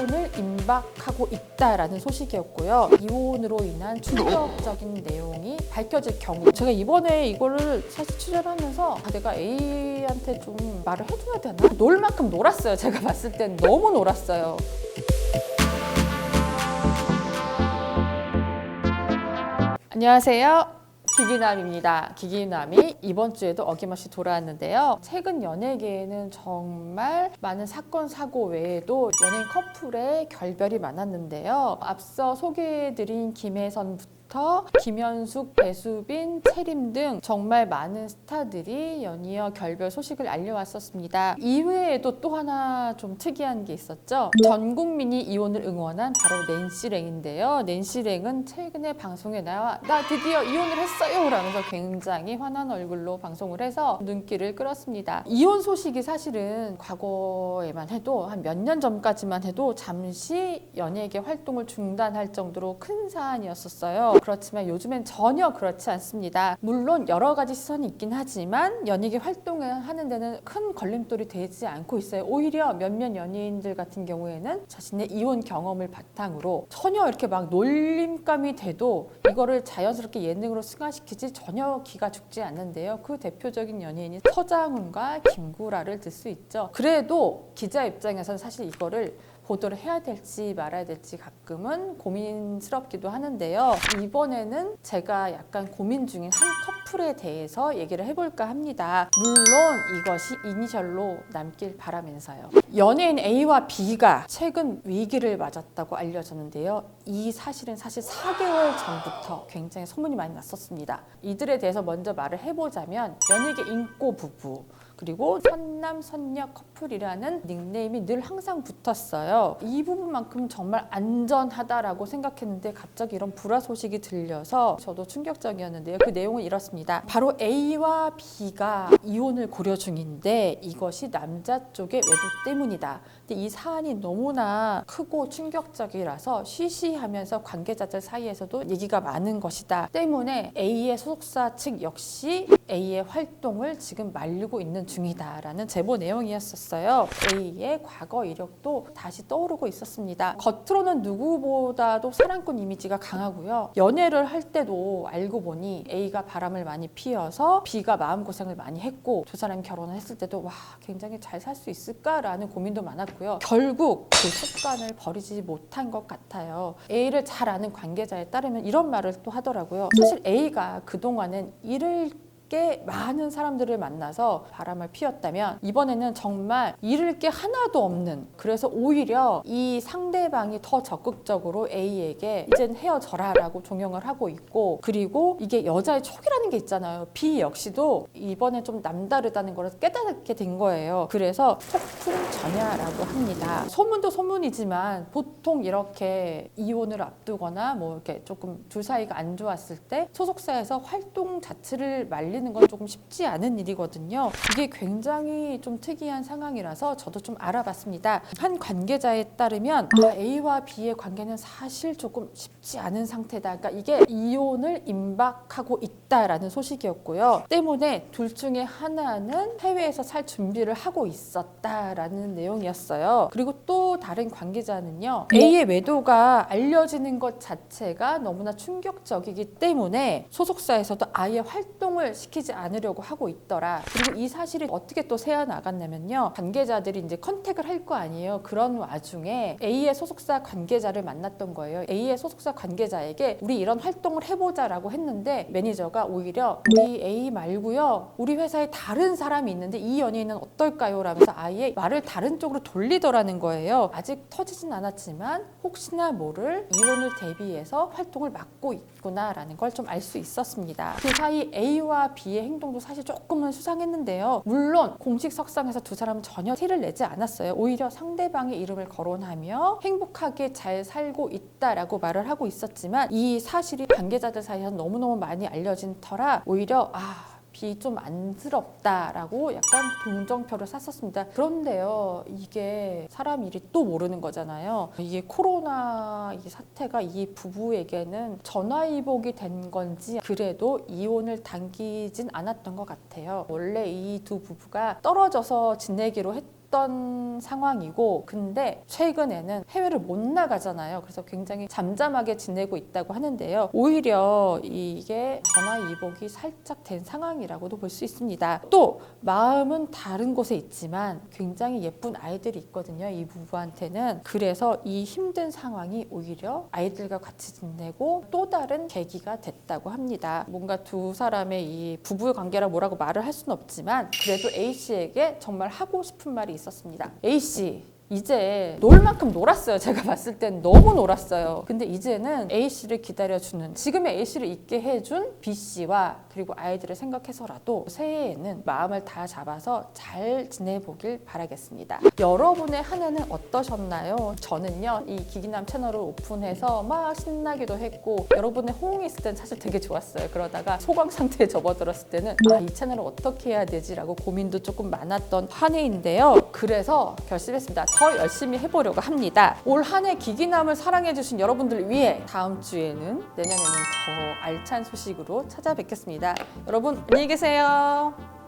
이혼을 임박하고 있다라는 소식이었고요. 이혼으로 인한 충격적인 내용이 밝혀질 경우, 제가 이번에 이거를 사실 취재하면서 내가 A한테 좀 말을 해줘야 되나? 놀 만큼 놀았어요. 제가 봤을 땐 너무 놀았어요. 안녕하세요. 기기남입니다. 기기남이 이번 주에도 어김없이 돌아왔는데요. 최근 연예계에는 정말 많은 사건, 사고 외에도 연예인 커플의 결별이 많았는데요. 앞서 소개해드린 김혜선부터 김현숙, 배수빈, 채림 등 정말 많은 스타들이 연이어 결별 소식을 알려왔었습니다. 이외에도 또 하나 좀 특이한 게 있었죠. 전 국민이 이혼을 응원한 바로 낸시랭인데요. 낸시랭은 최근에 방송에 나와 나 드디어 이혼을 했어요 라면서 굉장히 환한 얼굴로 방송을 해서 눈길을 끌었습니다. 이혼 소식이 사실은 과거에만 해도 한 몇 년 전까지만 해도 잠시 연예계 활동을 중단할 정도로 큰 사안이었었어요. 그렇지만 요즘엔 전혀 그렇지 않습니다. 물론 여러 가지 시선이 있긴 하지만 연예계 활동을 하는 데는 큰 걸림돌이 되지 않고 있어요. 오히려 몇몇 연예인들 같은 경우에는 자신의 이혼 경험을 바탕으로 전혀 이렇게 막 놀림감이 돼도 이거를 자연스럽게 예능으로 승화시키지 전혀 기가 죽지 않는데요. 그 대표적인 연예인이 서장훈과 김구라를 들 수 있죠. 그래도 기자 입장에서는 사실 이거를 보도를 해야 될지 말아야 될지 가끔은 고민스럽기도 하는데요. 이번에는 제가 약간 고민 중인 한 커플에 대해서 얘기를 해볼까 합니다. 물론 이것이 이니셜로 남길 바라면서요. 연예인 A와 B가 최근 위기를 맞았다고 알려졌는데요. 이 사실은 사실 4개월 전부터 굉장히 소문이 많이 났었습니다. 이들에 대해서 먼저 말을 해보자면 연예계 인꼬 부부, 그리고 선남 선녀 커플이라는 닉네임이 늘 항상 붙었어요. 이 부분만큼 정말 안전하다라고 생각했는데 갑자기 이런 불화 소식이 들려서 저도 충격적이었는데요. 그 내용은 이렇습니다. 바로 A와 B가 이혼을 고려 중인데 이것이 남자 쪽의 외도 때문이다. 근데 이 사안이 너무나 크고 충격적이라서 쉬쉬하면서 관계자들 사이에서도 얘기가 많은 것이다. 때문에 A의 소속사 측 역시 A의 활동을 지금 말리고 있는 중이다라는 제보 내용이었었어요. A의 과거 이력도 다시 떠오르고 있었습니다. 겉으로는 누구보다도 사랑꾼 이미지가 강하고요. 연애를 할 때도 알고 보니 A가 바람을 많이 피워서 B가 마음고생을 많이 했고 두 사람이 결혼을 했을 때도 와 굉장히 잘 살 수 있을까라는 고민도 많았고요. 결국 그 습관을 버리지 못한 것 같아요. A를 잘 아는 관계자에 따르면 이런 말을 또 하더라고요. 사실 A가 그동안은 잃을 게 많은 사람들을 만나서 바람을 피웠다면 이번에는 정말 잃을 게 하나도 없는, 그래서 오히려 이 상대방이 더 적극적으로 A에게 이젠 헤어져라 라고 종용을 하고 있고, 그리고 이게 여자의 촉이라는 게 있잖아요. B 역시도 이번에 좀 남다르다는 걸 깨닫게 된 거예요. 그래서 폭풍전야라고 합니다. 소문도 소문이지만 보통 이렇게 이혼을 앞두거나 뭐 이렇게 조금 두 사이가 안 좋았을 때 소속사에서 활동 자체를 말리는 건 조금 쉽지 않은 일이거든요. 이게 굉장히 좀 특이한 상황이라서 저도 좀 알아봤습니다. 한 관계자에 따르면 A와 B의 관계는 사실 조금 쉽지 않은 상태다. 그러니까 이게 이혼을 임박하고 있다라는 소식이었고요. 때문에 둘 중에 하나는 해외에서 살 준비를 하고 있었다라는 내용이었어요. 그리고 또 다른 관계자는요. A의 외도가 알려지는 것 자체가 너무나 충격적이기 때문에 소속사에서도 아예 활동을 시키지 않으려고 하고 있더라. 그리고 이 사실이 어떻게 또 새어 나갔냐면요. 관계자들이 이제 컨택을 할 거 아니에요. 그런 와중에 A의 소속사 관계자를 만났던 거예요. A의 소속사 관계자에게 우리 이런 활동을 해보자라고 했는데 매니저가 오히려 우리 A 말고요. 우리 회사에 다른 사람이 있는데 이 연예인은 어떨까요? 라면서 아예 말을 다른 쪽으로 돌리더라는 거예요. 아직 터지진 않았지만 혹시나 모를 이혼을 대비해서 활동을 막고 있구나라는 걸 좀 알 수 있었습니다. 그 사이 A와 B의 행동도 사실 조금은 수상했는데요. 물론 공식 석상에서 두 사람은 전혀 티를 내지 않았어요. 오히려 상대방의 이름을 거론하며 행복하게 잘 살고 있다라고 말을 하고 있었지만 이 사실이 관계자들 사이에서 너무너무 많이 알려진 터라 오히려 B 좀 안쓰럽다라고 약간 동정표를 샀었습니다. 그런데요, 이게 사람 일이 또 모르는 거잖아요. 이게 코로나 이 사태가 이 부부에게는 전화위복이 된 건지 그래도 이혼을 당기진 않았던 것 같아요. 원래 이 두 부부가 떨어져서 지내기로 했 했던 상황이고, 근데 최근에는 해외를 못 나가잖아요. 그래서 굉장히 잠잠하게 지내고 있다고 하는데요. 오히려 이게 전화위복이 살짝 된 상황이라고도 볼 수 있습니다. 또 마음은 다른 곳에 있지만 굉장히 예쁜 아이들이 있거든요, 이 부부한테는. 그래서 이 힘든 상황이 오히려 아이들과 같이 지내고 또 다른 계기가 됐다고 합니다. 뭔가 두 사람의 이 부부 관계라 뭐라고 말을 할 수는 없지만 그래도 A씨에게 정말 하고 싶은 말이 있었습니다. A씨, 이제 놀 만큼 놀았어요. 제가 봤을 땐 너무 놀았어요. 근데 이제는 A씨를 기다려주는, 지금의 A씨를 있게 해준 B씨와 그리고 아이들을 생각해서라도 새해에는 마음을 다 잡아서 잘 지내보길 바라겠습니다. 여러분의 한 해는 어떠셨나요? 저는요, 이 기기남 채널을 오픈해서 막 신나기도 했고 여러분의 호응이 있을 땐 사실 되게 좋았어요. 그러다가 소강 상태에 접어들었을 때는 이 채널을 어떻게 해야 되지? 라고 고민도 조금 많았던 한 해인데요. 그래서 결심했습니다. 더 열심히 해보려고 합니다. 올 한 해 기기남을 사랑해주신 여러분들을 위해 다음 주에는, 내년에는 더 알찬 소식으로 찾아뵙겠습니다. 여러분 안녕히 계세요.